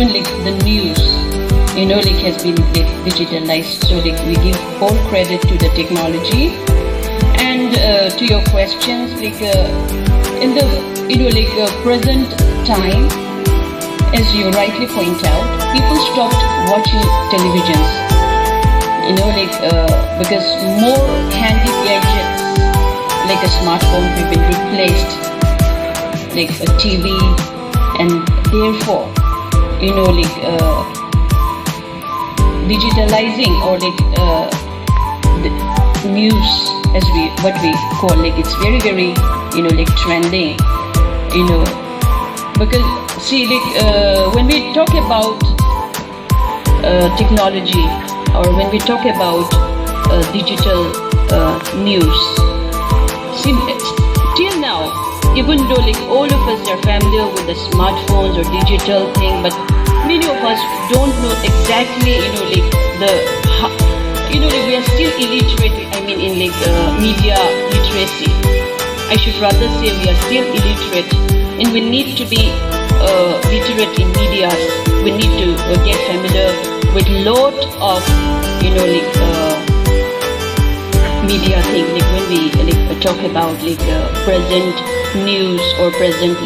even like the news, like has been like digitalized. So like we give all credit to the technology. And to your questions, like in the present time, as you rightly point out, people stopped watching televisions. Because more handy gadgets like a smartphone have been replaced, like a TV, and therefore, digitalizing or the news, as what we call, like it's very very trending, because see, when we talk about technology, or when we talk about digital news, see, till now, even though like all of us are familiar with the smartphones or digital thing, but many of us don't know exactly we are still illiterate. I mean, in media literacy, I should rather say we are still illiterate, and we need to be literate in media. We need to get familiar with lot of media thing, like when we talk about present news or present